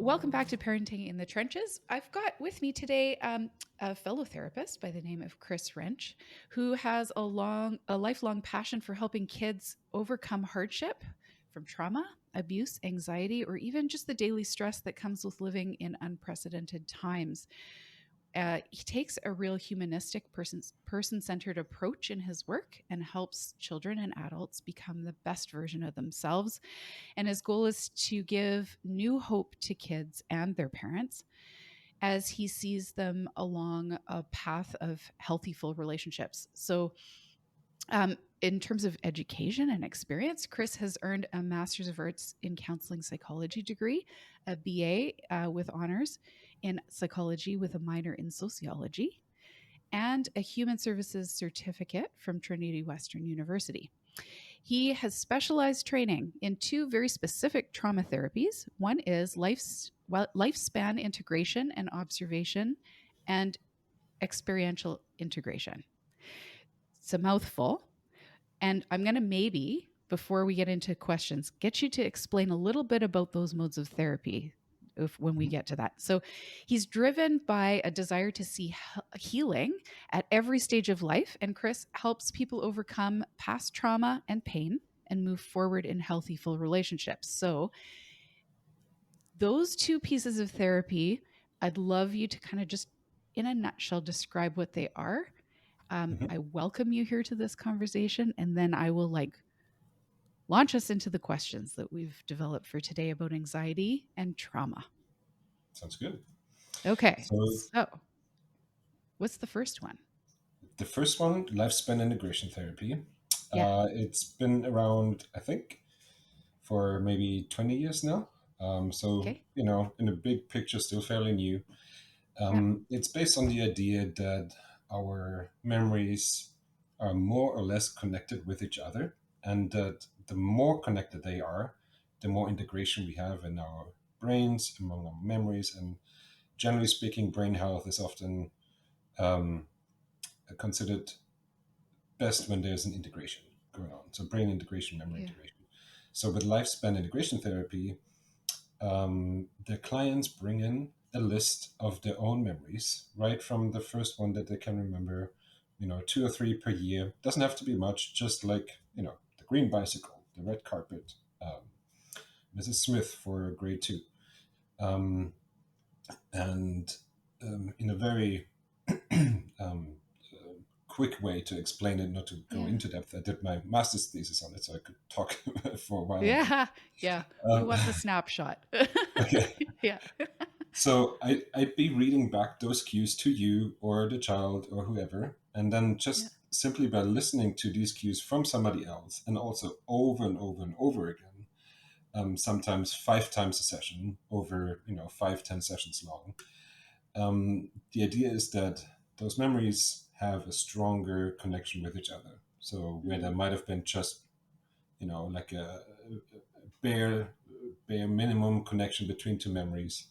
Welcome back to Parenting in the Trenches. I've got with me today a fellow therapist by the name of Chris Rensch, who has a lifelong passion for helping kids overcome hardship from trauma, abuse, anxiety, or even just the daily stress that comes with living in unprecedented times. He takes a real humanistic, person-centered approach in his work and helps children and adults become the best version of themselves. And his goal is to give new hope to kids and their parents as he sees them along a path of healthy, full relationships. In terms of education and experience, Chris has earned a Master's of Arts in Counseling Psychology degree, a BA with honors in psychology with a minor in sociology, and a Human Services certificate from Trinity Western University. He has specialized training in two very specific trauma therapies. One is lifespan integration and observation, and experiential integration. It's a mouthful. And I'm going to maybe, before we get into questions, get you to explain a little bit about those modes of therapy when we get to that. So he's driven by a desire to see healing at every stage of life. And Chris helps people overcome past trauma and pain and move forward in healthy, full relationships. So those two pieces of therapy, I'd love you to kind of just, in a nutshell, describe what they are. Mhm. I welcome you here to this conversation, and then I will launch us into the questions that we've developed for today about anxiety and trauma. Sounds good. Okay, So so what's the first one? the first one, lifespan integration therapy. Yeah. It's been around, I think, for maybe 20 years now. Okay. In the big picture, still fairly new. Yeah. It's based on the idea that our memories are more or less connected with each other, and that the more connected they are, the more integration we have in our brains, among our memories. And generally speaking, brain health is often um, considered best when there's an integration going on. So brain integration, memory Yeah. integration. So with lifespan integration therapy, the clients bring in a list of their own memories, right from the first one that they can remember, 2 or 3 per year. Doesn't have to be much, just like, the green bicycle, the red carpet, Mrs. Smith for grade two. Um, and in a very um, quick way to explain it, not to go Yeah. into depth. I did my master's thesis on it, so I could talk for a while on that. Yeah. Yeah. We want the snapshot. Okay, Yeah. so I'd be reading back those cues to you or the child or whoever, and then Yeah. just simply by listening to these cues from somebody else, and also over and over and over again, sometimes 5 times a session over 5-10 sessions long. The idea is that those memories have a stronger connection with each other. So where there Mm. might have been just like a bare bare minimum connection between two memories,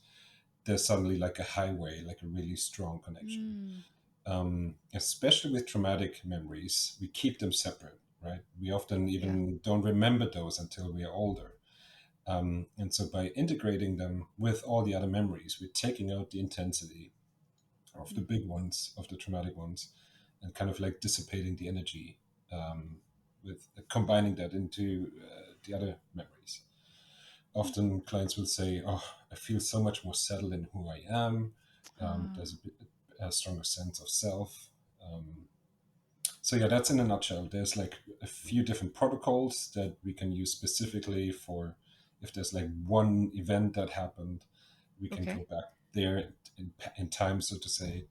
there's suddenly like a highway, like a really strong connection. Mm. Especially with traumatic memories, we keep them separate, right? We often Yeah. even don't remember those until we are older. And so by integrating them with all the other memories, we're taking out the intensity of the Mm. big ones, of the traumatic ones, and kind of like dissipating the energy, um, with combining that into the other memories. Mm. Often clients will say, "Oh, I feel so much more settled in who I am. Ah. There's a stronger sense of self." So yeah, that's in a nutshell. There's like a few different protocols that we can use specifically for if there's like one event that happened, we can go Okay. back there in time, so to say.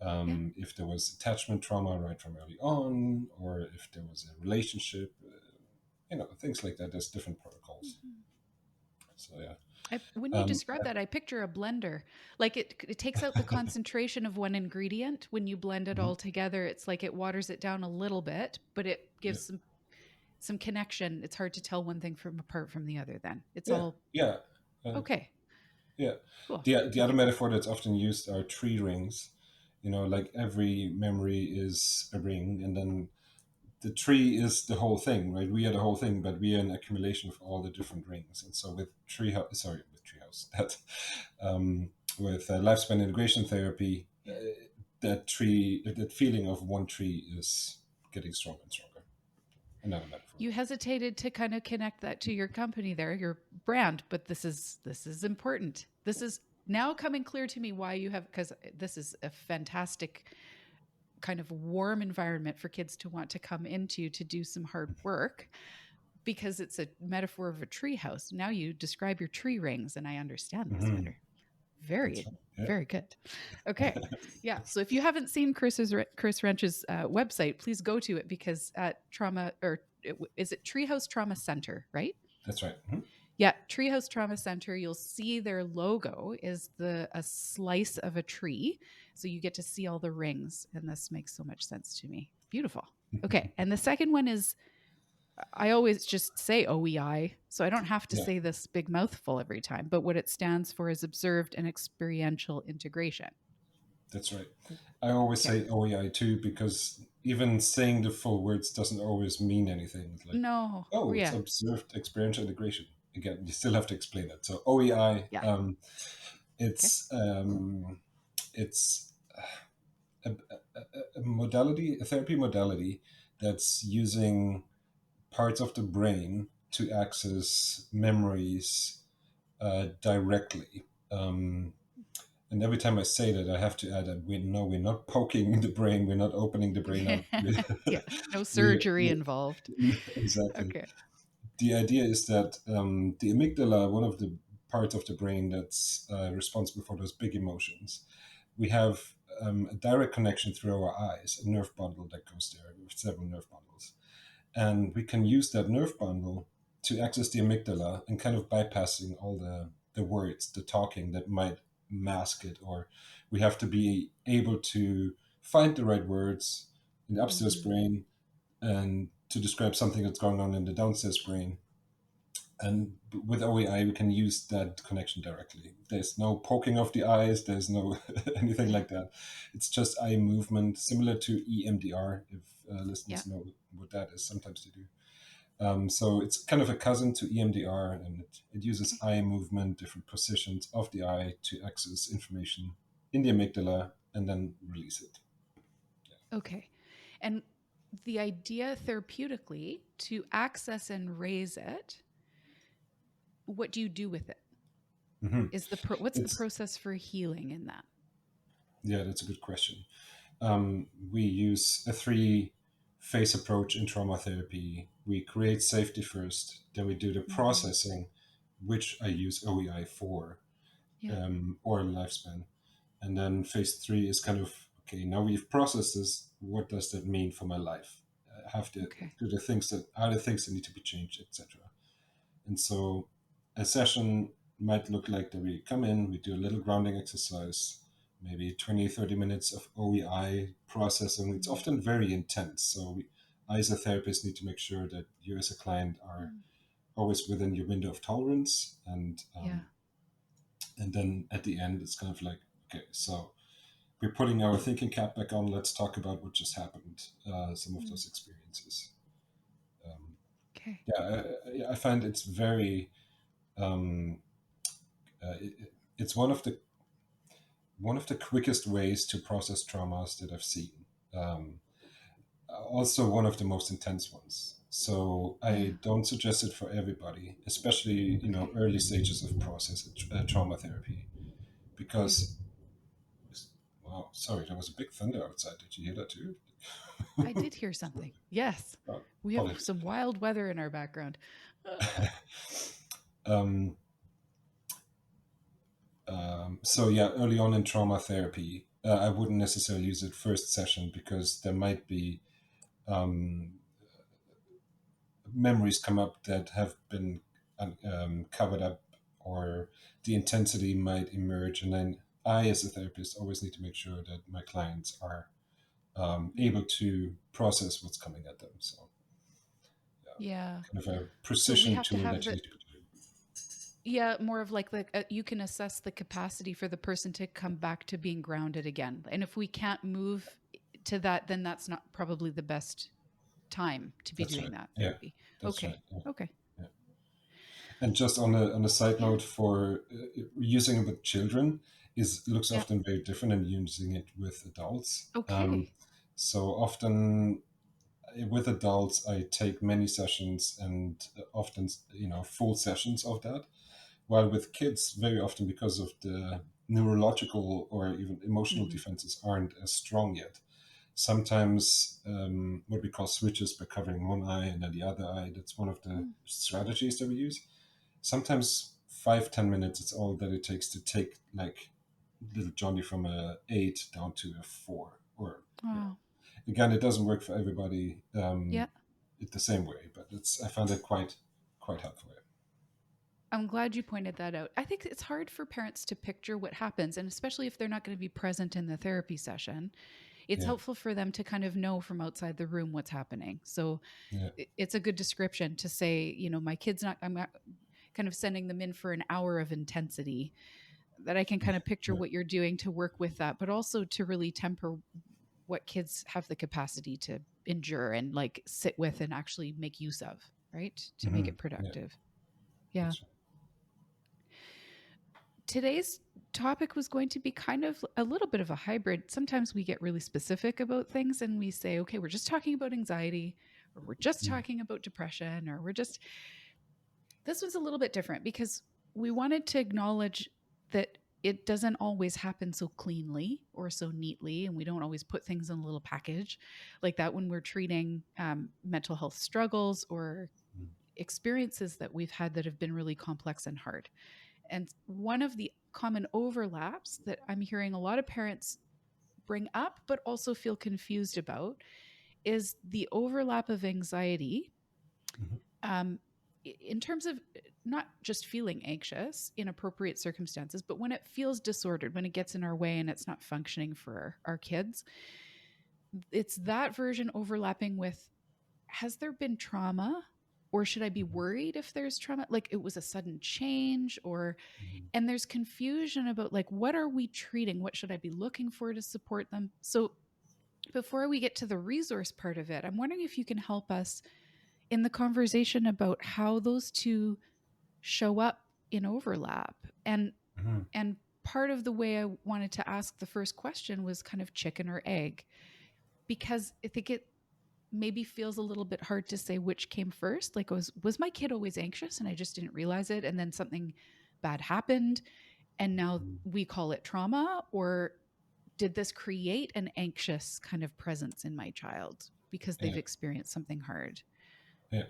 Yeah. If there was attachment trauma right from early on, or if there was a relationship, things like that. There's different protocols. Mhm. So yeah. When you Um, describe that, I picture a blender. Like it takes out the concentration of one ingredient. When you blend it mhm, all together, it's like it waters it down a little bit, but it yeah, gives some connection. It's hard to tell one thing from apart from the other. Then it's yeah, all yeah. Uh, okay. Yeah. Cool. The other Okay. metaphor that's often used are tree rings. Like every memory is a ring, and then the tree is the whole thing, right? We are the whole thing, but we are an accumulation of all the different rings. And so with treehouse, knows that with lifespan integration therapy, Yeah. that feeling of one tree is getting stronger and stronger. Another metaphor. You hesitated to kind of connect that to your company there, your brand, but this is important. This is now coming clear to me why you have, because this is a fantastic kind of warm environment for kids to want to come into to do some hard work, because it's a metaphor of a tree house. Now you describe your tree rings and I understand this Mm-hmm. better. That's Very, right. Yeah. very good. Okay. Yeah. So if you haven't seen Chris Rensch's website, please go to it, because at is it Treehouse Trauma Centre, right? That's right. Mm-hmm. Yeah, Treehouse Trauma Center, you'll see their logo is a slice of a tree. So you get to see all the rings, and this makes so much sense to me. Beautiful. Okay, and the second one is, I always just say OEI, so I don't have to Yeah, say this big mouthful every time, but what it stands for is observed and experiential integration. that's right. I always Okay. say OEI too, because even saying the full words doesn't always mean anything. It's like, No. oh, it's Yeah. observed experiential integration. Again, you still have to explain it. So OEI, Yeah. Okay. it's it's a modality, a therapy modality that's using parts of the brain to access memories directly. And every time I say that, I have to add that we're not poking the brain, we're not opening the brain Yeah. out. Yeah. No we, surgery we, involved. exactly. Okay. The idea is that the amygdala, one of the parts of the brain that's responsible for those big emotions, we have a direct connection through our eyes, a nerve bundle that goes there with several nerve bundles. And we can use that nerve bundle to access the amygdala and kind of bypassing all the words, the talking that might mask it, or we have to be able to find the right words in the upstairs Mm-hmm. brain and to describe something that's going on in the downstairs brain. And with OEI, we can use that connection directly. There's no poking of the eyes, there's no anything Yeah. like that. It's just eye movement, similar to EMDR, if Yeah. listeners know what that is. Sometimes they do. So it's kind of a cousin to EMDR, and it uses Okay. eye movement, different positions of the eye to access information in the amygdala and then release it. Okay. And the idea therapeutically to access and raise it, what do you do with it? Hmm. Is what's the It's process for healing in that? Yeah, that's a good question. We use a three-phase approach in trauma therapy. We create safety first, then we do the Mm-hmm. processing, which I use OEI for, Yeah. or lifespan. And then phase three is kind of, okay, now we've processed this. What does that mean for my life? Have to Okay. do the things that are the things that need to be changed, etc. And so a session might look like that we come in, we do a little grounding exercise, maybe 20, 30 minutes of OEI processing. It's Mm-hmm. often very intense. So I, as a therapist, need to make sure that you, as a client, are Mm. always within your window of tolerance. Yeah. And then at the end, it's kind of like, okay, so we're putting our thinking cap back on. Let's talk about what just happened, some of Mm. those experiences. Um, Okay. I find it's very um, it's one of the quickest ways to process traumas that I've seen. Um, Also, one of the most intense ones. So Yeah. I don't suggest it for everybody, especially Okay. early stages of process trauma therapy, Yeah. because wow, sorry, there was a big thunder outside. Did you hear that too? I did hear something. Yes. Oh, We have apologies. some wild weather in our background. um, so yeah, early on in trauma therapy, I wouldn't necessarily use it first session because there might be um, memories come up that have been covered up, or the intensity might emerge. And then I, as a therapist, always need to make sure that my clients are Mm. able to process what's coming at them. So, yeah, Yeah. kind of a So we precision have to tool have that you the, need to be doing. yeah, more of like you can assess the capacity for the person to come back to being grounded again. And if we can't move to that, then that's not probably the best time to be That's doing right. that Yeah, therapy. that's right. Okay. Yeah, Okay. yeah. And just on a side Yeah. note, for using it with children is looks Yeah. often very different than using it with adults. Okay. So often with adults, I take many sessions and often full sessions of that. While with kids, very often because of the neurological or even emotional Hmm. defenses aren't as strong yet. Sometimes what we call switches by covering one eye and then the other eye. That's one of the strategies that we use. Sometimes 5-10 minutes it's all that it takes to take like little Johnny from a 8 down to a 4 or Wow. again it doesn't work for everybody Yeah. it the same way, but it's I found it quite helpful. I'm glad you pointed that out. I think it's hard for parents to picture what happens, and especially if they're not going to be present in the therapy session, it's Yeah, helpful for them to kind of know from outside the room what's happening. So yeah, it's a good description to say, my kid's not, I'm not kind of sending them in for an hour of intensity, that I can kind of picture yeah, what you're doing to work with that, but also to really temper what kids have the capacity to endure and like sit with and actually make use of, right? To make it yeah. productive. Yeah. That's right. Today's topic was going to be kind of a little bit of a hybrid. Sometimes we get really specific about things and we say, okay, we're just talking about anxiety, or we're just Mm, talking about depression, or we're just. This was a little bit different because we wanted to acknowledge that it doesn't always happen so cleanly or so neatly, and we don't always put things in a little package like that when we're treating mental health struggles or mm, experiences that we've had that have been really complex and hard. And one of the common overlaps that I'm hearing a lot of parents bring up, but also feel confused about, is the overlap of anxiety mhm, um, in terms of not just feeling anxious in appropriate circumstances, but when it feels disordered, when it gets in our way and it's not functioning for our kids. It's that version overlapping with, has there been trauma? Or should I be mhm, worried if there's trauma? Like it was a sudden change, or mhm, and there's confusion about like what are we treating, what should I be looking for to support them. So before we get to the resource part of it, I'm wondering if you can help us in the conversation about how those two show up in overlap. mhm. And part of the way I wanted to ask the first question was kind of chicken or egg, because I think it maybe feels a little bit hard to say which came first. Like was my kid always anxious and I just didn't realize it, and then something bad happened and now Mhm. we call it trauma? Or did this create an anxious kind of presence in my child because they've Yeah, experienced something hard? yeah.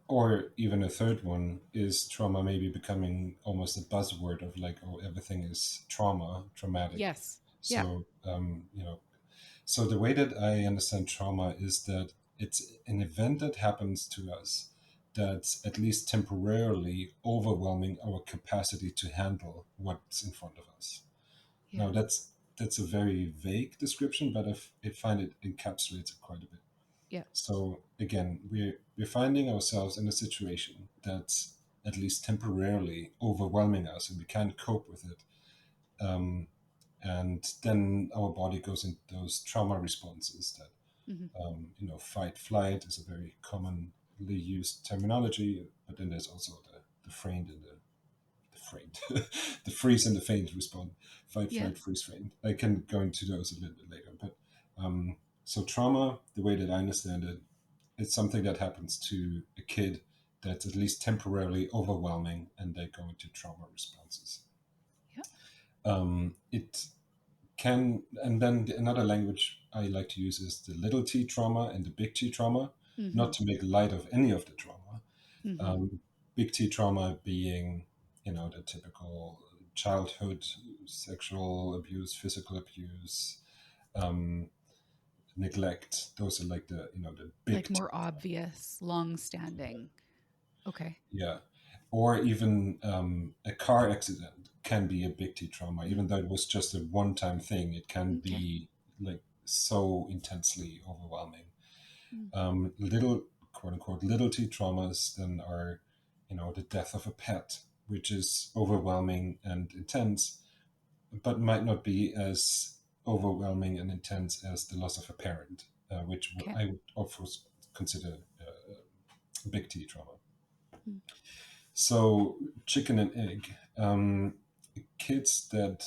Or even a third one is trauma maybe becoming almost a buzzword of like, oh, everything is traumatic. Yes. Yeah. So, so the way that I understand trauma is that it's an event that happens to us that's at least temporarily overwhelming our capacity to handle what's in front of us. Yeah. Now, that's a very vague description, but I find it encapsulates it quite a bit. Yeah. So again, we're finding ourselves in a situation that's at least temporarily overwhelming us, and we can't cope with it. Um, and then our body goes into those trauma responses that Hmm. fight flight is a very commonly used terminology, but then there's also the faint and the faint, the freeze and the faint response, fight, Yeah. flight, freeze, faint. I can go into those a little bit later, but so trauma, the way that I understand it, it's something that happens to a kid that's at least temporarily overwhelming, and they go into trauma responses. Yeah. It can, and then another language I like to use is the little t trauma and the big T trauma, Hmm. not to make light of any of the trauma. Hmm. Um, Big T trauma being, the typical childhood sexual abuse, physical abuse, um, neglect. Those are like the Like big T more trauma. obvious, long standing. Okay. Yeah. Or even a car accident can be a big T trauma, Mm. even though it was just a one time thing. It can Okay. be like so intensely overwhelming. Mm. Little, quote unquote, little T traumas then are, the death of a pet, which is overwhelming and intense, but might not be as overwhelming and intense as the loss of a parent, which Okay. I would of course consider a big T trauma. Mm. So, chicken and egg. Kids that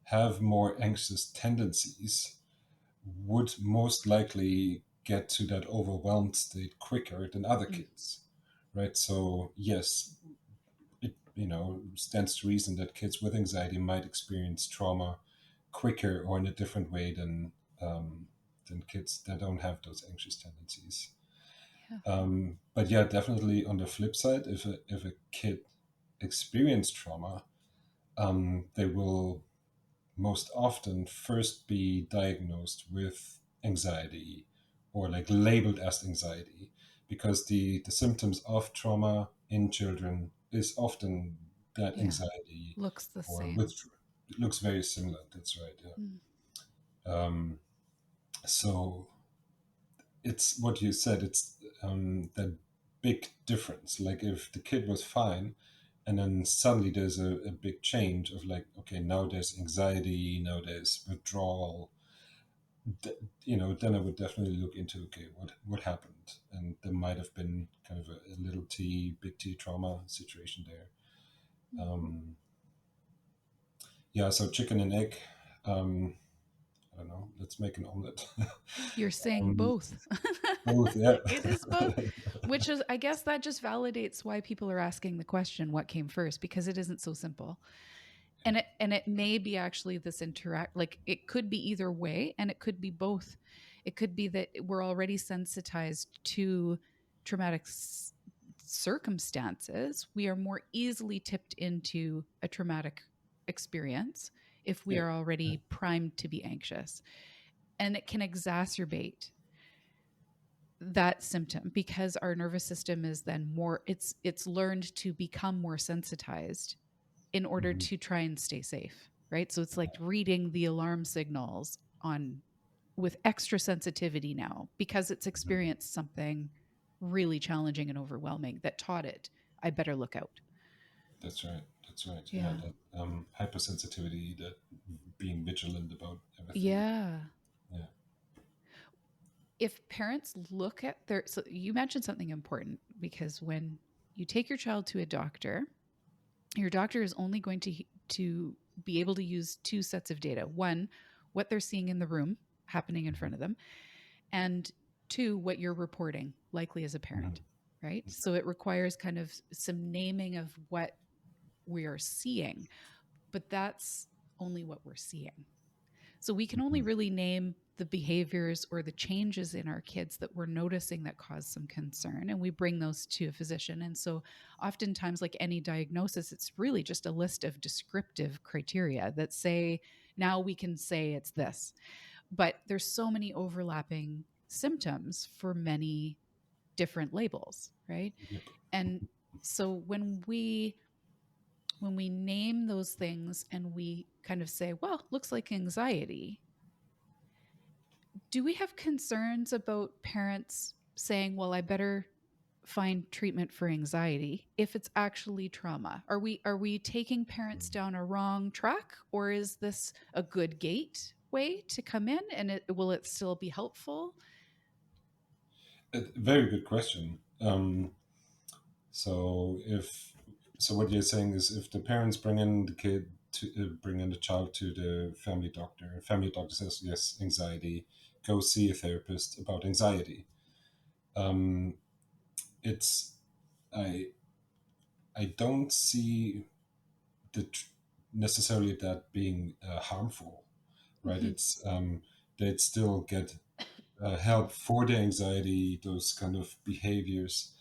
have more anxious tendencies would most likely get to that overwhelmed state quicker than other Mm, kids, right? So, yes, it stands to reason that kids with anxiety might experience trauma quicker or in a different way than kids that don't have those anxious tendencies. yeah. But yeah, definitely on the flip side, if a kid experience trauma, they will most often first be diagnosed with anxiety or like labeled as anxiety because the symptoms of trauma in children is often that Yeah. anxiety Looks the or same. withdrawal. It looks very similar. That's right. Yeah. Mm, So it's what you said. It's that big difference. Like if the kid was fine, and then suddenly there's a big change of like, okay, now there's anxiety, now there's withdrawal. Then I would definitely look into, okay, what happened, and there might have been kind of a little T, big T trauma situation there. mm. Um, yeah, so chicken and egg. Um, I don't know. Let's make an omelet. You're saying um, both. Both, yeah. It is both, which is, I guess, that just validates why people are asking the question, what came first, because it isn't so simple. And it may be actually this interact, like it could be either way, and it could be both. It could be that we're already sensitized to traumatic circumstances. We are more easily tipped into a traumatic experience if we Yeah, are yeah, already primed to be anxious, and it can exacerbate that symptom because our nervous system is then more, it's learned to become more sensitized in order mhm, to try and stay safe, right? So it's like reading the alarm signals on with extra sensitivity now because it's mhm. experienced something really challenging and overwhelming that taught it, I better look out. That's right. That's right. Yeah, Yeah. that hypersensitivity, that being vigilant about everything. Yeah. Yeah. If parents look at their, so you mentioned something important because when you take your child to a doctor, your doctor is only going to be able to use two sets of data. One, what they're seeing in the room happening in Mhm, front of them, and two, what you're reporting likely as a mhm. parent, right? So it requires kind of some naming of what we are seeing, but that's only what we're seeing. So we can only Mhm. really name the behaviors or the changes in our kids that we're noticing that cause some concern, and we bring those to a physician. And so oftentimes, like any diagnosis, it's really just a list of descriptive criteria that say, now we can say it's this. But there's so many overlapping symptoms for many different labels, right? Yep. And so when we name those things and we kind of say, well, looks like anxiety, do we have concerns about parents saying, well, I better find treatment for anxiety if it's actually trauma? Are we taking parents down a wrong track, or is this a good gateway to come in, and will it still be helpful? A very good question. So if so, what you're saying is if the parents bring in the kid to bring in the child to the family doctor says yes, anxiety, go see a therapist about anxiety. Um, it's I I don't see the necessarily that being harmful, right? Mhm. It's they'd still get help for the anxiety, those kind of behaviors.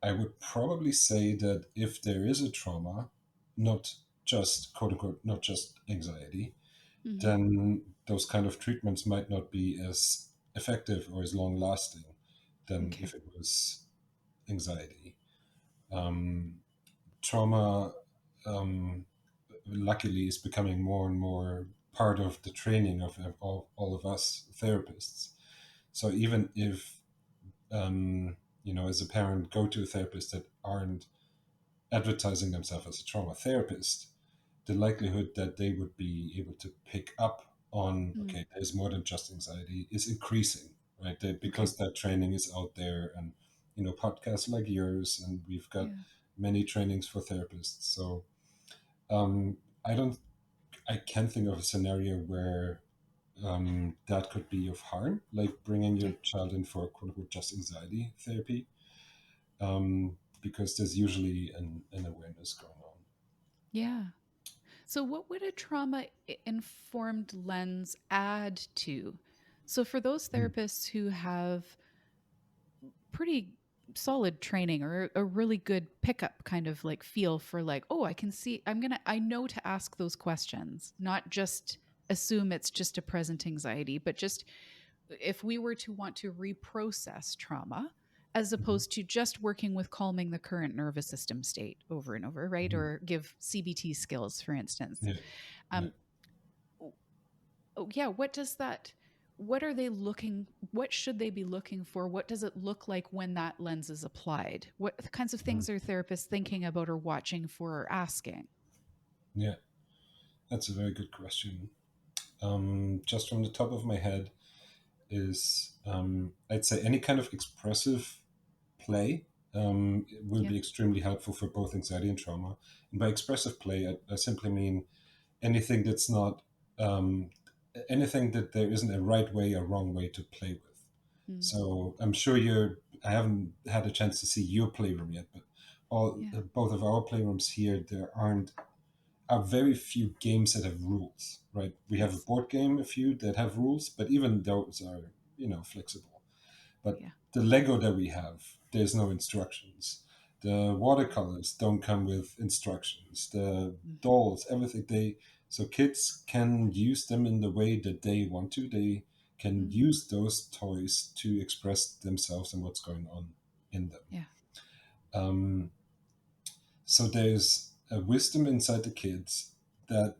I would probably say that if there is a trauma, not just quote unquote, not just anxiety, Mhm. then those kind of treatments might not be as effective or as long lasting than Okay. if it was anxiety. Um, Trauma, um, luckily, is becoming more and more part of the training of all of us therapists. So even if as a parent, go to a therapist that aren't advertising themselves as a trauma therapist, the likelihood that they would be able to pick up on, Mm. okay, there's more than just anxiety is increasing, right? Okay. Because that training is out there, and podcasts like yours, and we've got Yeah. many trainings for therapists. So um, I don't, I can't think of a scenario where that could be of harm, like bringing your Okay. child in for quote unquote just anxiety therapy, because there's usually an awareness going on. Yeah. So, what would a trauma informed lens add to? So, for those Mm. therapists who have pretty solid training or a really good pickup kind of like feel for like, oh, I can see, I know to ask those questions, not just assume it's just a present anxiety, but just if we were to want to reprocess trauma as Mhm. opposed to just working with calming the current nervous system state over and over, right? Mhm. Or give CBT skills, for instance. Yeah, yeah. Um, oh, yeah, what does that, what are they looking, what should they be looking for? What does it look like when that lens is applied? What kinds of Mhm. things are therapists thinking about or watching for or asking? Yeah, that's a very good question. Just from the top of my head is I'd say any kind of expressive play will Yeah. be extremely helpful for both anxiety and trauma. And by expressive play, I simply mean anything that's not um, anything that there isn't a right way or wrong way to play with. Mm. So I'm sure you're. I haven't had a chance to see your playroom yet, but all Yeah. both of our playrooms here, there are very few games that have rules. Right? We have a Yes. board game, a few that have rules, but even those are flexible. But Yeah. the Lego that we have, there's no instructions. The watercolors don't come with instructions. The Hmm. dolls, everything they so kids can use them in the way that they want to. They can Mm. use those toys to express themselves and what's going on in them. Yeah. Um, so there's a wisdom inside the kids that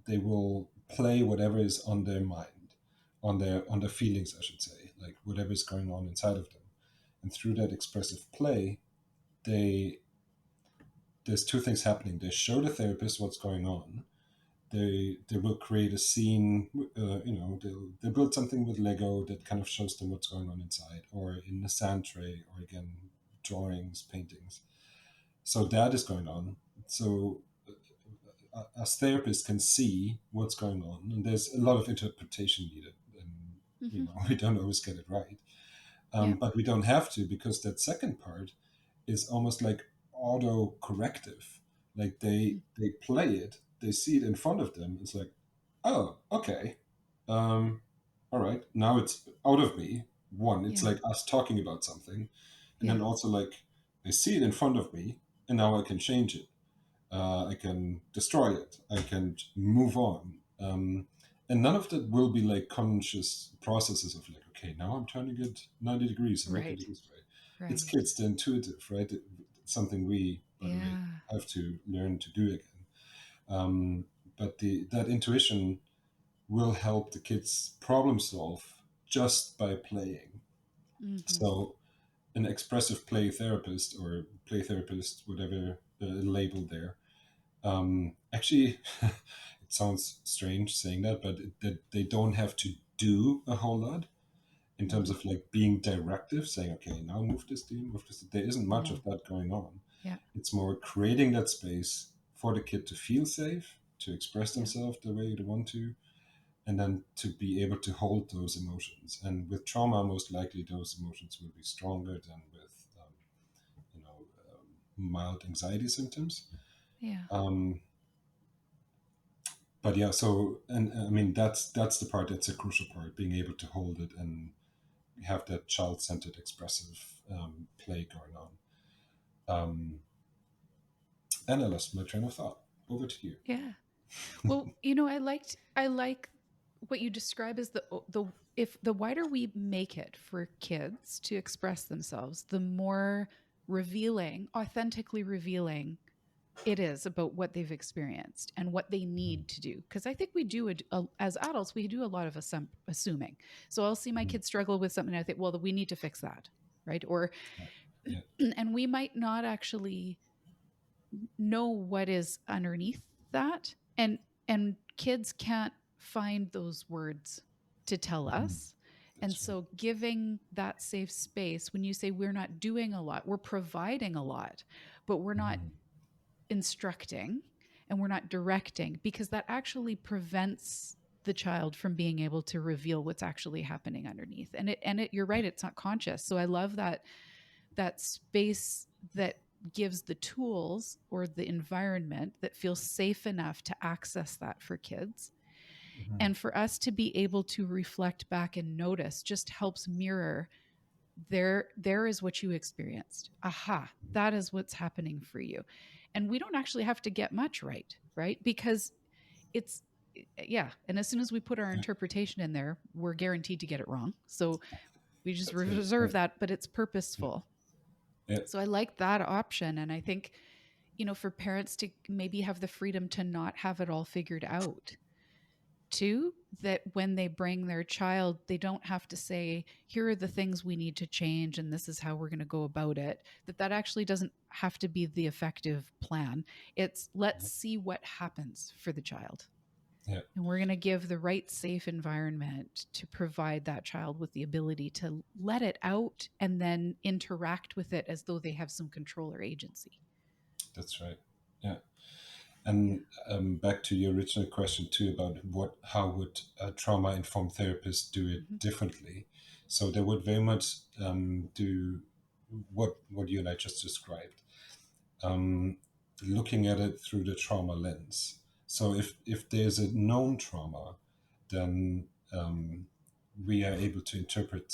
they will play whatever is on their mind, on their feelings, I should say, like whatever is going on inside of them. And through that expressive play, they there's two things happening. They show the therapist what's going on. They will create a scene. They build something with Lego that kind of shows them what's going on inside, or in a sand tray, or again drawings, paintings. So that is going on. So as therapists can see what's going on, and there's a lot of interpretation needed, and Hmm. we don't always get it right. Yeah. But we don't have to, because that second part is almost like auto corrective. Like Mm. they play it, they see it in front of them. It's like, oh, okay, um, all right. Now it's out of me. One, it's Yeah. like us talking about something, and Yeah. then also like I see it in front of me, and now I can change it. I can destroy it. I can move on. And none of that will be like conscious processes of like, okay, now I'm turning it 90 degrees and look at Right. it this way. It's Right. kids, the intuitive, right? It's something we, by the way, Yeah. have to learn to do again. Um, but that intuition will help the kids problem solve just by playing. Hmm. So an expressive play therapist or play therapist, whatever the label there, actually, it sounds strange saying that, but that they don't have to do a whole lot in terms Hmm. of like being directive, saying, okay, now move this team, move this. There isn't much Hmm. of that going on. Yeah. It's more creating that space for the kid to feel safe, to express Yeah. themselves the way they want to, and then to be able to hold those emotions. And with trauma, most likely those emotions will be stronger than with, mild anxiety symptoms. Yeah. Um, but yeah, so and I mean that's the part that's a crucial part, being able to hold it and have that child-centered expressive play going on. And I lost my train of thought. Over to you. Yeah. Well, I like what you describe as the if the wider we make it for kids to express themselves, the more revealing, authentically revealing it is about what they've experienced and what they Mhm. need to do. Because I think we do, as adults, we do a lot of assuming. So I'll see my Mhm. kids struggle with something, and I think, well, we need to fix that. Right. Or, Yeah, yeah. and we might not actually know what is underneath that. And kids can't find those words to tell Mhm. us. And That's right. so, giving that safe space, when you say we're not doing a lot, we're providing a lot, but we're not Mhm. instructing and we're not directing, because that actually prevents the child from being able to reveal what's actually happening underneath. And you're right, it's not conscious. So I love that space that gives the tools or the environment that feels safe enough to access that for kids, Mhm. and for us to be able to reflect back and notice just helps mirror, there is what you experienced. Aha, that is what's happening for you. And we don't actually have to get much right, right? Because it's, yeah, and as soon as we put our Yeah, interpretation in there, we're guaranteed to get it wrong. So we just that's right. reserve Yeah. that, but it's Yeah. purposeful. Yeah. So I like that option. And I think, for parents to maybe have the freedom to not have it all figured out too, that when they bring their child, they don't have to say, here are the things we need to change and this is how we're going to go about it. That actually doesn't have to be the effective plan. It's, let's see what happens for the child. Yeah. And we're going to give the right safe environment to provide that child with the ability to let it out and then interact with it as though they have some control or agency. That's right. Yeah. And back to your original question too about how would a trauma-informed therapist do it Mm-hmm. differently? So they would very much do what you and I just described, um, looking at it through the trauma lens. So if there's a known trauma, then we are able to interpret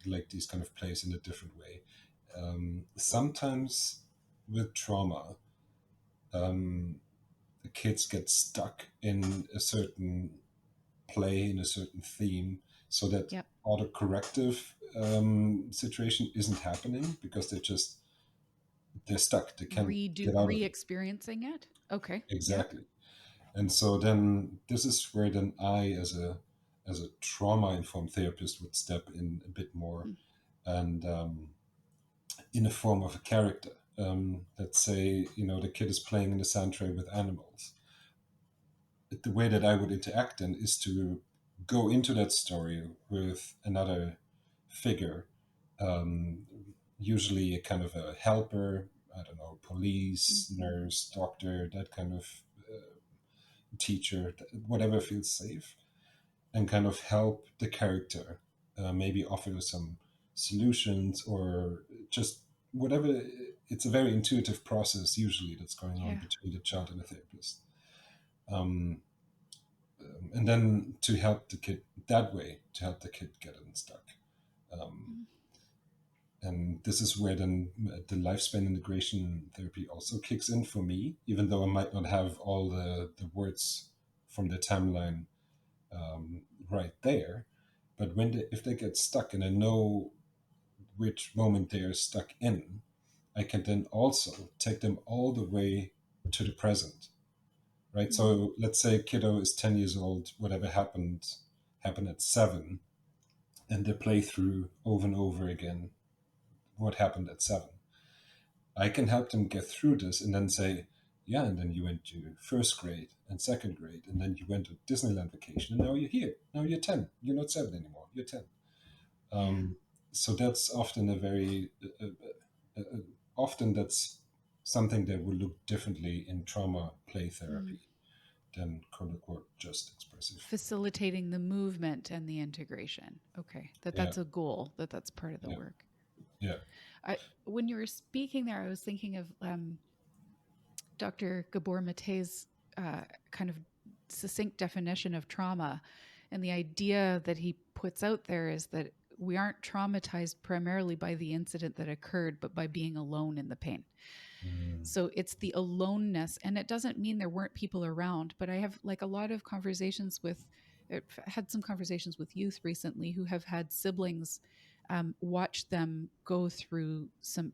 like these kind of plays in a different way. Sometimes with trauma, um, the kids get stuck in a certain play, in a certain theme, so that Yep. autocorrective situation isn't happening because they're stuck. They can't get out of it. Re-experiencing it. Okay. Yep. Exactly. And so then this is where then I, as a trauma informed therapist, would step in a bit more, Mm. and in the form of a character. Let's say the kid is playing in the sand tray with animals. The way that I would interact then is to go into that story with another figure, um, usually a kind of a helper, I don't know, police, Mm-hmm. nurse, doctor, that kind of teacher, whatever feels safe, and kind of help the character, maybe offer some solutions or just whatever. It's a very intuitive process usually that's going on Yeah. between the child and the therapist. Um, and then to help the kid that way, to help the kid get unstuck. Um, Mm. and this is where then the lifespan integration therapy also kicks in for me, even though I might not have all the words from the timeline right there. But if they get stuck and I know which moment they are stuck in, I can then also take them all the way to the present, right? Mm. So let's say kiddo is 10 years old, whatever happened at 7, and they play through over and over again what happened at 7. I can help them get through this and then say, yeah, and then you went to first grade and second grade, and then you went to Disneyland vacation, and now you're here. Now you're 10. You're not 7 anymore. You're 10. Yeah. Um, so that's often a very, often that's something that will look differently in trauma play Mm. therapy than quote unquote just expressive. Facilitating the movement and the integration. Okay. Yeah, That's a goal, that's part of the yeah, work. yeah. I, when you were speaking there, I was thinking of Dr. Gabor Mate's kind of succinct definition of trauma. And the idea that he puts out there is that we aren't traumatized primarily by the incident that occurred, but by being alone in the pain. Mm, So it's the aloneness. And it doesn't mean there weren't people around, but I have like a lot of conversations with, had some conversations with youth recently who have had siblings watch them go through some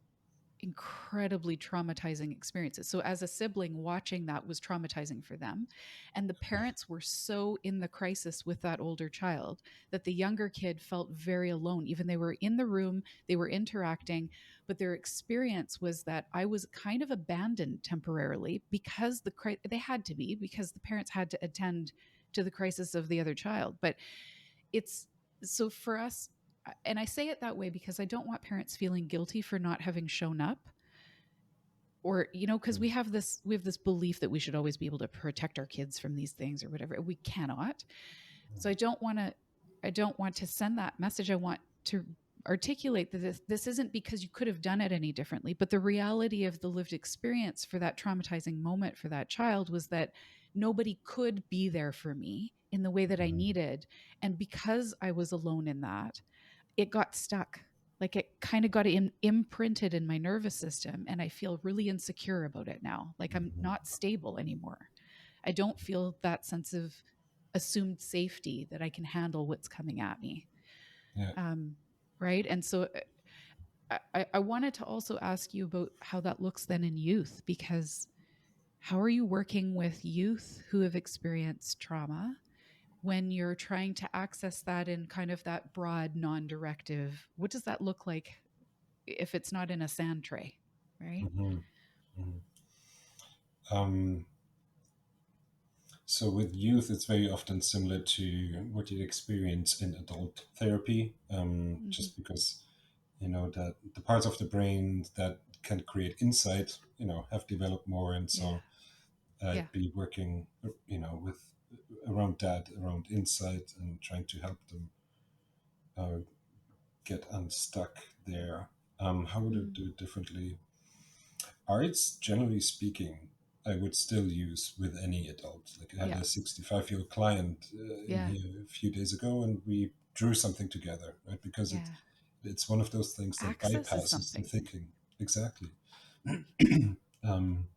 incredibly traumatizing experiences. So as a sibling, watching that was traumatizing for them. And the parents were so in the crisis with that older child that the younger kid felt very alone. Even they were in the room, they were interacting, but their experience was that I was kind of abandoned temporarily because they had to be, because the parents had to attend to the crisis of the other child. But it's, so for us, and I say it that way because I don't want parents feeling guilty for not having shown up, or because Mm, we have this belief that we should always be able to protect our kids from these things or whatever. We cannot. So I don't want to send that message. I want to articulate that this isn't because you could have done it any differently, but the reality of the lived experience for that traumatizing moment for that child was that nobody could be there for me in the way that I mm, needed. And because I was alone in that, it got stuck. Like it kind of got imprinted in my nervous system, and I feel really insecure about it now. Like I'm mhm. not stable anymore. I don't feel that sense of assumed safety that I can handle what's coming at me. Yeah. Um, right. And so I wanted to also ask you about how that looks then in youth, because how are you working with youth who have experienced trauma when you're trying to access that in kind of that broad, non directive? What does that look like if it's not in a sand tray? Right. Mhm, mhm. Um, so with youth, it's very often similar to what you experience in adult therapy, Mm-hmm. just because that the parts of the brain that can create insight, have developed more, and Yeah. so Yeah. I'd be working, with around that, around insight, and trying to help them uh, get unstuck there. How would I Mm. do it differently? Arts, generally speaking, I would still use with any adult. Like I had Yeah. a 65-year-old client in Yeah. here a few days ago, and we drew something together, right? Because Yeah. it's one of those things that Access is bypasses the something. thinking. Exactly. um,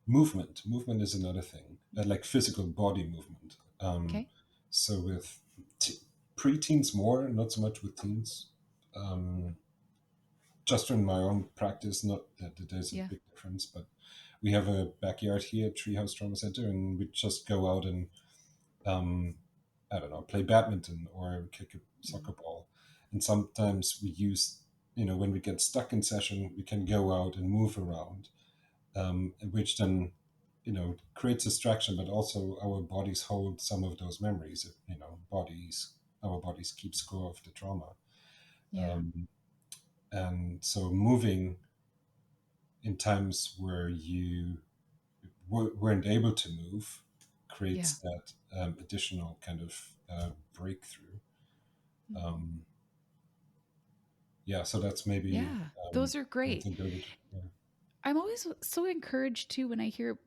movement is another thing, like physical body movement. Okay. So with t- preteens more, not so much with teens. Um, just in my own practice, not that there's a Yeah. big difference, but we have a backyard here at Treehouse Trauma Centre, and we just go out and um, I don't know, play badminton or kick a Mm. soccer ball. And sometimes we use, when we get stuck in session, we can go out and move around, which then, creates distraction, but also our bodies hold some of those memories. Our bodies keep score of the trauma. Yeah. Um, and so moving in times where you weren't able to move Yeah. creates that additional kind of breakthrough. Mm. Um, yeah, so that's maybe Yeah. Those are one great. thing that would, yeah. I'm always so encouraged too when I hear.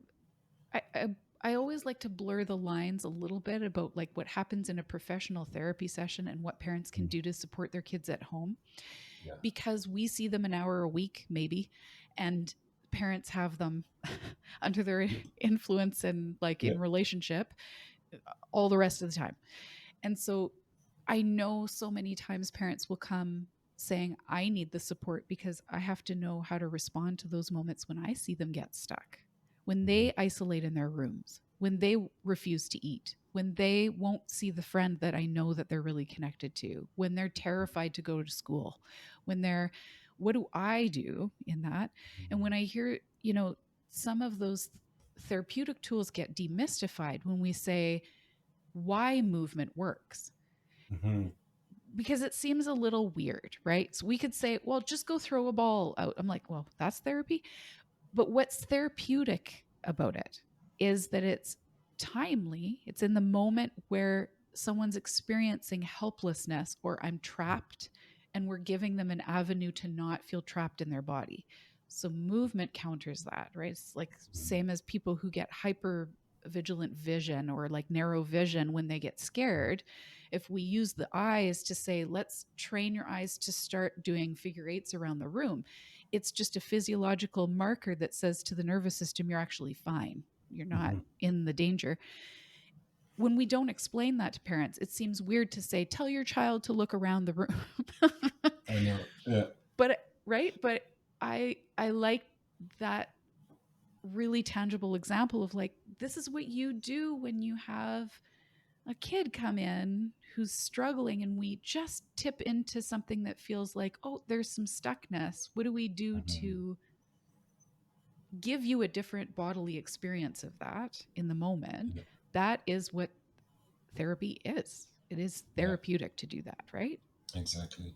I, I I always like to blur the lines a little bit about like what happens in a professional therapy session and what parents can Mm, do to support their kids at home, yeah, because we see them an hour a week maybe, and parents have them under their influence and like yeah, in relationship all the rest of the time. And so I know so many times parents will come saying, I need the support because I have to know how to respond to those moments when I see them get stuck, when mhm, they isolate in their rooms, when they refuse to eat, when they won't see the friend that I know that they're really connected to, when they're terrified to go to school, when they're, what do I do in that? And mhm, when I hear, some of those therapeutic tools get demystified when we say, why movement works, mhm, because it seems a little weird, right? So we could say, well, just go throw a ball out. I'm like, well, that's therapy. But what's therapeutic about it is that it's timely, it's in the moment where someone's experiencing helplessness or I'm trapped, and we're giving them an avenue to not feel trapped in their body. So movement counters that, right? It's like mhm, same as people who get hyper vigilant vision or like narrow vision when they get scared. If we use the eyes to say, let's train your eyes to start doing figure eights around the room, it's just a physiological marker that says to the nervous system, you're actually fine. You're not mhm. in the danger. When we don't explain that to parents, it seems weird to say, tell your child to look around the room. I know. Yeah. But right, but I like that really tangible example of like, this is what you do when you have a kid come in who's struggling, and we just tip into something that feels like, oh, there's some stuckness. What do we do Mhm, to give you a different bodily experience of that in the moment? yeah. That is what therapy is. It is Yeah. therapeutic to do that, right? exactly.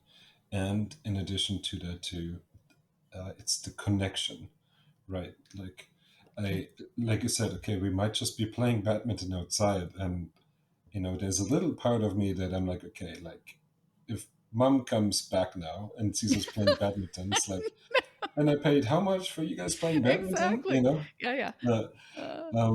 And in addition to that, too, it's the connection, right? Yeah. I, like you said, okay, we might just be playing badminton outside, and there's a little part of me that I'm like, okay, like if mom comes back now and sees us playing badminton, it's like, and I paid how much for you guys playing badminton? Exactly. Yeah, yeah. Uh,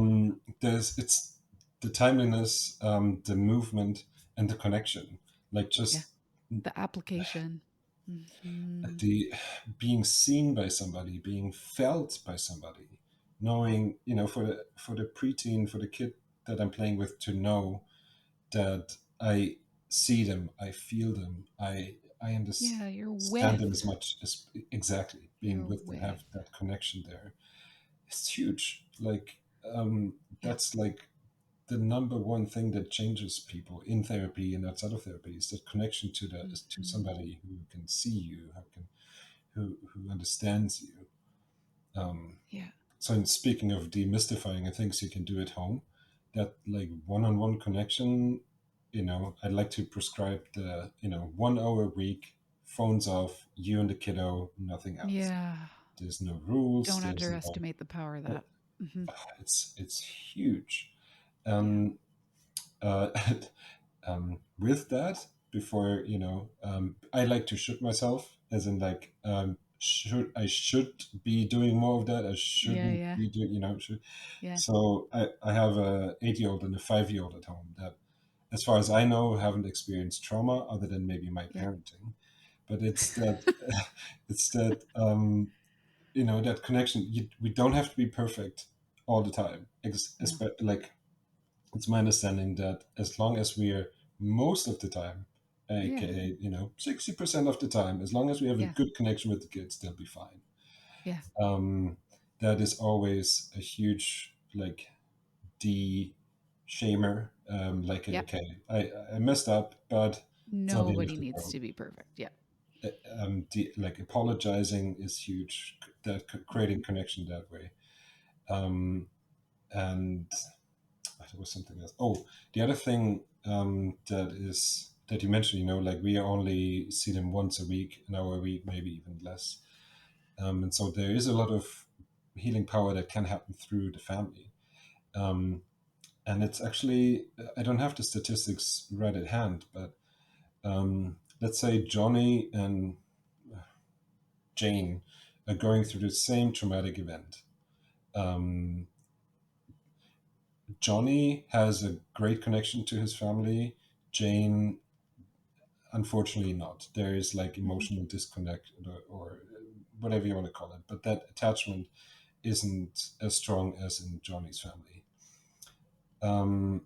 there's it's the timeliness, the movement, and the connection. Like Yeah. just The application. Mhm. the being seen by somebody, being felt by somebody, knowing, for the preteen, for the kid that I'm playing with to know that I see them, I feel them, I Yeah, you're understand them as with. much as exactly being You're with them, with. have that connection there. It's huge. Like Yeah. that's like the number one thing that changes people in therapy and outside of therapy is that connection to Mhm. somebody who can see you, who understands you. Um, Yeah. so in speaking of demystifying the things you can do at home, that like one-on-one connection, I'd like to prescribe the 1 hour a week, phones off, you and the kiddo, nothing else. Yeah. There's no rules. Don't There's no. underestimate the power of that. Hmm. It's huge. Yeah. Um, uh, with that, before I like to shoot myself, as in like should be doing more of that. I Yeah. shouldn't Yeah. be doing should. Yeah. So I have a 8-year-old and a 5-year-old at home that, as far as I know, haven't experienced trauma other than maybe my Yeah. parenting. But it's that it's that that connection. We don't have to be perfect all the time. No. Like it's my understanding that as long as we are most of the time, Yeah. aka 60% of the time, as long as we have a Yeah. good connection with the kids, they'll be fine. Yeah. Um, that is always a huge like de shamer. Like Yep. okay, I messed up, but it's not the end of Nobody the needs world. to be perfect. Yeah. Like apologizing is huge. That creating connection that way. Um, and there was something else. Oh, the other thing that you mentioned, like we only see them once a week, an hour a week, maybe even less. And so there is a lot of healing power that can happen through the family. Um, and it's actually, I don't have the statistics right at hand, but let's say Johnny and Jane are going through the same traumatic event. Um, Johnny has a great connection to his family. Jane, unfortunately, not. There is like Hmm. emotional disconnect, or whatever you want to call it, but that attachment isn't as strong as in Johnny's family. Um,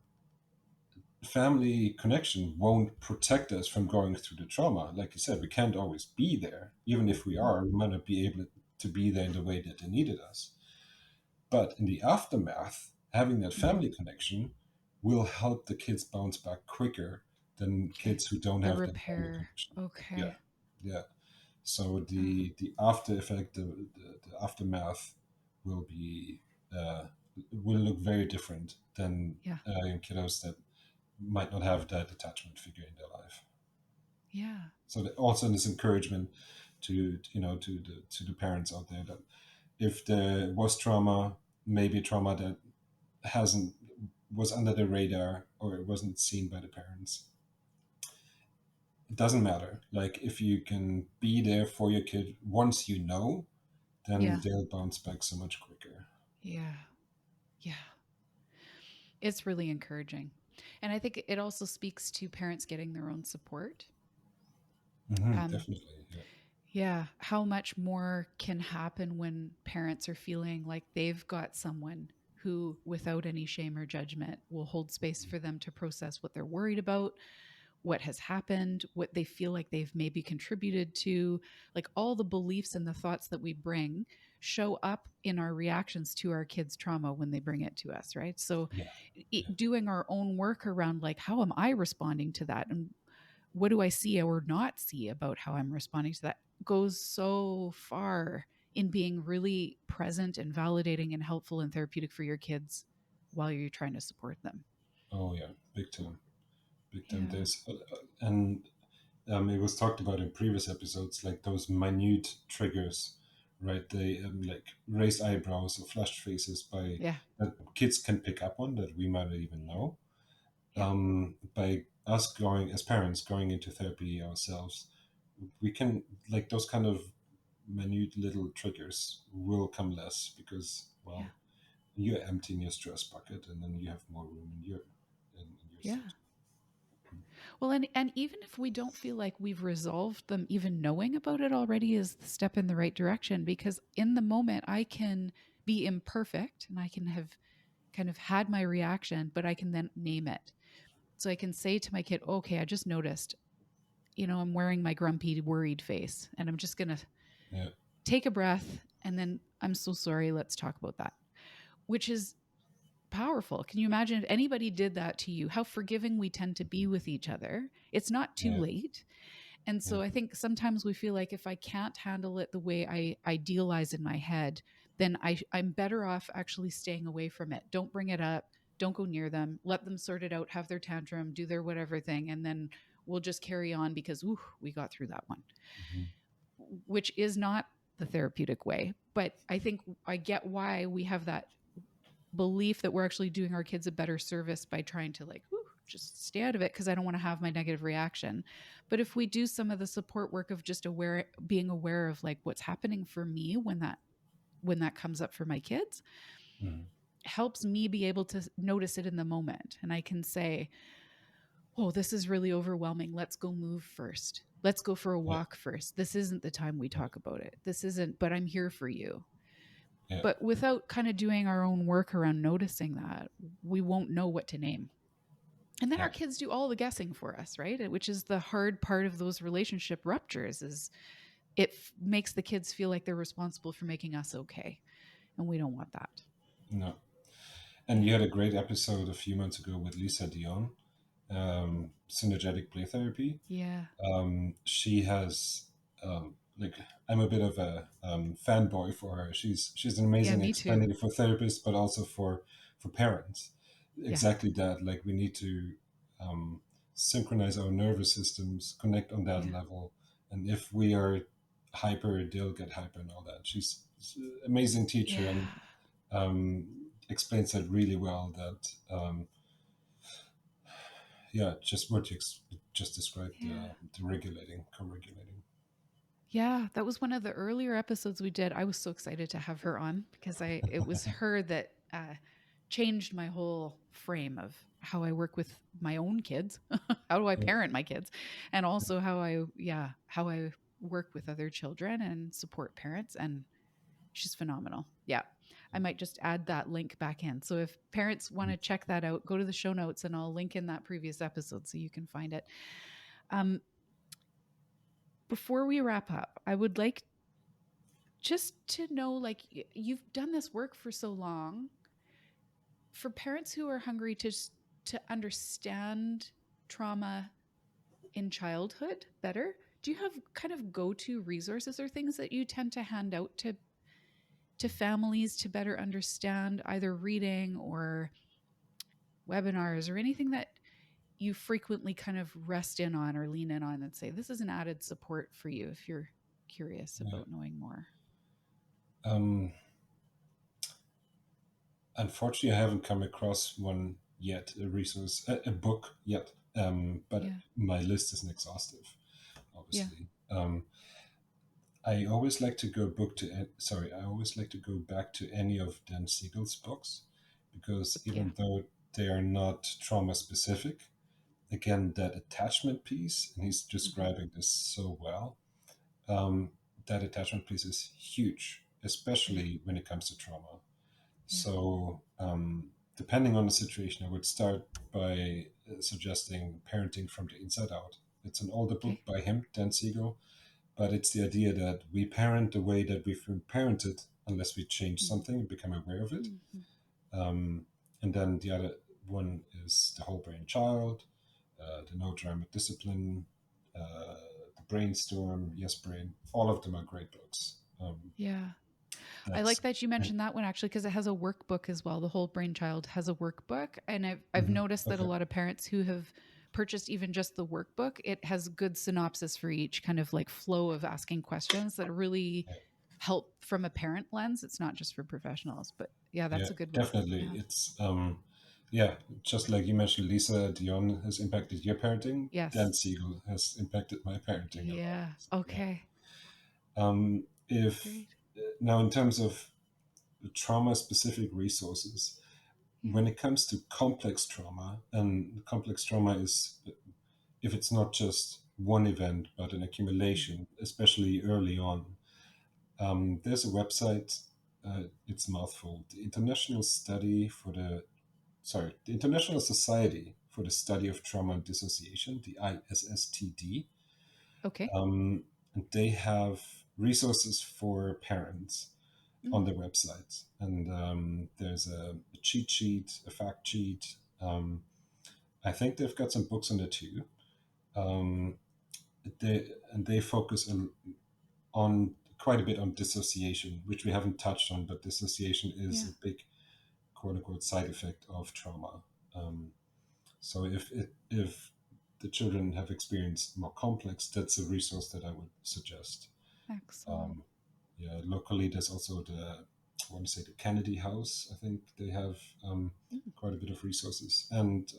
Family connection won't protect us from going through the trauma. Like you said, we can't always be there. Even if we Hmm. are, we might not be able to be there in the way that they needed us. But in the aftermath, having that Hmm. family connection will help the kids bounce back quicker than Okay. kids who don't The have that family repair. connection. Yeah, Okay. yeah. So Uh, the after effect, the aftermath will be uh, will look very different than yeah. in kiddos that might not have that attachment figure in their life. Yeah. So also this encouragement to to the parents out there that if there was trauma, maybe trauma that hasn't was under the radar or it wasn't seen by the parents, it doesn't matter. Like if you can be there for your kid once then Yeah. they'll bounce back so much quicker. Yeah. Yeah. It's really encouraging. And I think it also speaks to parents getting their own support. Um, Definitely, yeah. yeah. How much more can happen when parents are feeling like they've got someone who, without any shame or judgment, will hold space for them to process what they're worried about, what has happened, what they feel like they've maybe contributed to, like all the beliefs and the thoughts that we bring show up in our reactions to our kids' trauma when they bring it to us, right? So Yeah, yeah. doing our own work around like how am I responding to that and what do I see or not see about how I'm responding to that goes so far in being really present and validating and helpful and therapeutic for your kids while you're trying to support them. Oh yeah, big time, big time. Yeah. There's and it was talked about in previous episodes, like those minute triggers, right? They like raised eyebrows or flushed faces by Yeah. that kids can pick up on that we might not even know. Yeah. By us going as parents going into therapy ourselves, we can like those kind of minute little triggers will come less because Yeah. well you're emptying your stress bucket and then you have more room in your Yeah. system. Well, and even if we don't feel like we've resolved them, even knowing about it already is the step in the right direction, because in the moment I can be imperfect and I can have kind of had my reaction, but I can then name it. So I can say to my kid, okay, I just noticed, I'm wearing my grumpy, worried face, and I'm just going to Yeah, take a breath, and then I'm so sorry. Let's talk about that, which is powerful. Can you imagine if anybody did that to you? How forgiving we tend to be with each other. It's not too yeah, late. And yeah, so I think sometimes we feel like if I can't handle it the way I idealize in my head, then I'm better off actually staying away from it. Don't bring it up. Don't go near them. Let them sort it out, have their tantrum, do their whatever thing, and then we'll just carry on because, ooh, we got through that one, mhm, which is not the therapeutic way. But I think I get why we have that belief that we're actually doing our kids a better service by trying to like, whew, just stay out of it because I don't want to have my negative reaction. But if we do some of the support work of just being aware of like what's happening for me when that comes up for my kids, mhm, helps me be able to notice it in the moment. And I can say, oh, this is really overwhelming. Let's go move first. Let's go for a yeah, walk first. This isn't the time we yeah, talk about it. This isn't, but I'm here for you. yeah, But without kind of doing our own work around noticing that, we won't know what to name. And then yeah. our kids do all the guessing for us, right? Which is the hard part of those relationship ruptures is makes the kids feel like they're responsible for making us okay. And we don't want that. No. And Yeah. you had a great episode a few months ago with Lisa Dion, synergetic play therapy. Yeah. She has like I'm a bit of a fanboy for her. She's an Yeah, amazing me too. explainer for therapists, but also for parents. Yeah. Exactly that. Like we need to um, synchronize our nervous systems, connect on that Yeah. level, and if we are hyper, they'll get hyper and all that. She's an amazing teacher and Yeah. um, explains that really well. That yeah, just what you just described, Yeah. the regulating, co-regulating. Yeah, that was one of the earlier episodes we did. I was so excited to have her on because it was her that changed my whole frame of how I work with my own kids. How do I Yeah, parent my kids? And also how I work with other children and support parents, and she's phenomenal. Yeah. I might just add that link back in. So if parents want to check that out, go to the show notes and I'll link in that previous episode so you can find it. Um, before we wrap up, I would like just to know like you've done this work for so long, for parents who are hungry to understand trauma in childhood better, do you have kind of go-to resources or things that you tend to hand out to families to better understand, either reading or webinars or anything that you frequently kind of rest in on or lean in on and say this is an added support for you if you're curious yeah. about knowing more? Um, Unfortunately, I haven't come across one yet, a resource, a book yet. But Yeah. my list isn't exhaustive, Yeah. obviously. I always like to go book to. Sorry, I always like to go back to any of Dan Siegel's books because Yeah. even though they are not trauma specific, again that attachment piece, and he's Hmm. describing this so well. Um, that attachment piece is huge, Yeah. especially when it comes to trauma. Yeah. So, depending on the situation, I would start by suggesting Parenting from the Inside Out. It's an older book Okay. by him, Dan Siegel, but it's the idea that we parent the way that we've been parented unless we change something and become aware of it. Mm-hmm. Um, and then the other one is The Whole Brain Child, The No Drama Discipline, The Brainstorm, Yes Brain. All of them are great books. Yeah. I like That's that you mentioned that one actually because it has a workbook as well. The Whole Brain Child has a workbook, and I've mhm, noticed that a okay. lot of parents who have purchased even just the workbook, it has good synopsis for each kind of like flow of asking questions that really Yeah, help from a parent lens. It's not just for professionals, but yeah, yeah, that's a good workbook to definitely. have. It's yeah, just like you mentioned, Lisa Dion has impacted your parenting. Dan Yes. Siegel has impacted my parenting a lot. Yeah. So, yeah. Okay. If Great. now in terms of trauma specific resources, Yeah. when it comes to complex trauma, and complex trauma is if it's not just one event but an Mhm. accumulation, especially early on. There's a website. It's a mouthful. The International Society for the Study of Trauma and Dissociation, the ISSTD. Okay. Um, and they have resources for parents Mm. on their website, and there's a cheat sheet, a fact sheet. I think they've got some books on it too. Um, they focus on quite a bit on dissociation, which we haven't touched on, but dissociation is Yeah. a big quote unquote side effect of trauma. Um, so if the children have experienced more complex, that's a resource that I would suggest. Excellent. Um, yeah, locally there's also I want to say the Kennedy House. I think they have Mm. quite a bit of resources, and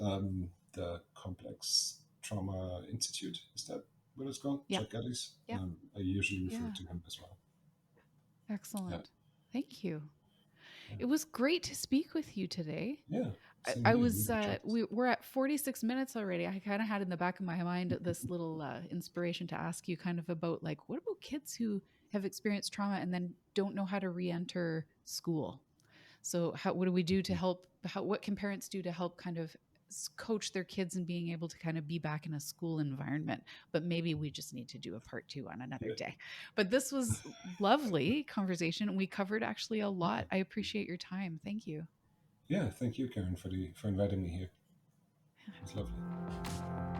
the Complex Trauma Institute. Is that what it's called? Yeah. Chuck Ellis. Yeah. I usually refer Yeah. to him as well. Yeah, Excellent. Thank you. yeah, It was great to speak with you today. yeah. I, Same I here. was Really enjoyed this. we're at 46 minutes already. I kind of had in the back of my mind this little inspiration to ask you kind of about like what about kids who have experienced trauma and then don't know how to re-enter school. So what do we do to help what can parents do to help kind of coach their kids in being able to kind of be back in a school environment? But maybe we just need to do a part 2 on another Yeah, day. But this was lovely conversation. We covered actually a yeah, lot. I appreciate your time. Thank you. yeah. Thank you, Karen, for inviting me here. It was lovely.